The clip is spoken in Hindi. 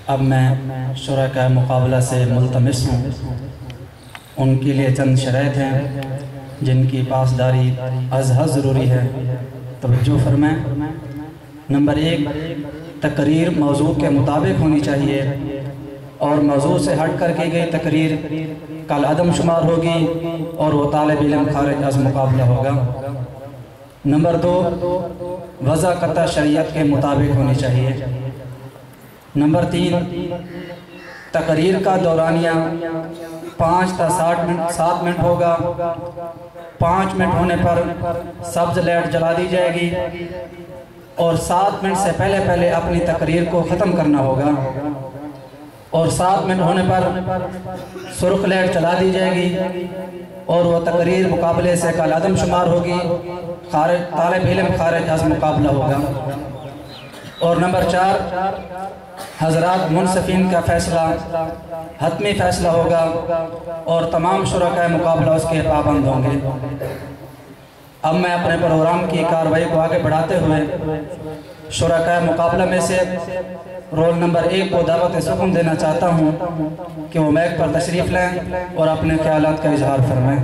अब मैं शुरका मुकाबला से मुल्तमिस हूँ। उनके लिए चंद शरैत हैं जिनकी पासदारी अज़हद ज़रूरी है। तवज्जो फरमाएं। नंबर 1, तकरीर मौजू के मुताबिक होनी चाहिए और मौजू से हट कर की गई तकरीर कल अदम शुमार होगी और वो तालिब इल्म खारिज अज़ मुकाबला होगा। नंबर 2, वज़ा कता शरीयत के मुताबिक होनी चाहिए। नंबर 3, तकरीर का दौरानिया 5 से 7 मिनट होगा। 5 मिनट होने पर सब्ज़ लाइट जला दी जाएगी और 7 मिनट से पहले अपनी तकरीर को ख़त्म करना होगा और 7 मिनट होने पर सुर्ख लाइट चला दी जाएगी और वह तकरीर मुकाबले से कल अदम शुमार होगी। तालिब इल्म खारिज अज़ मुकाबला होगा। और नंबर 4, हज़रात मुनसिफ़ीन का फ़ैसला हतमी फ़ैसला होगा और तमाम शुरका मुकाबला उसके पाबंद होंगे। अब मैं अपने प्रोग्राम की कार्रवाई को आगे बढ़ाते हुए शुरका मुकाबला में से रोल नंबर 1 को दावत सुकून देना चाहता हूँ कि वो मैक पर तशरीफ़ लें और अपने ख्यालात का इजहार फरमाएं।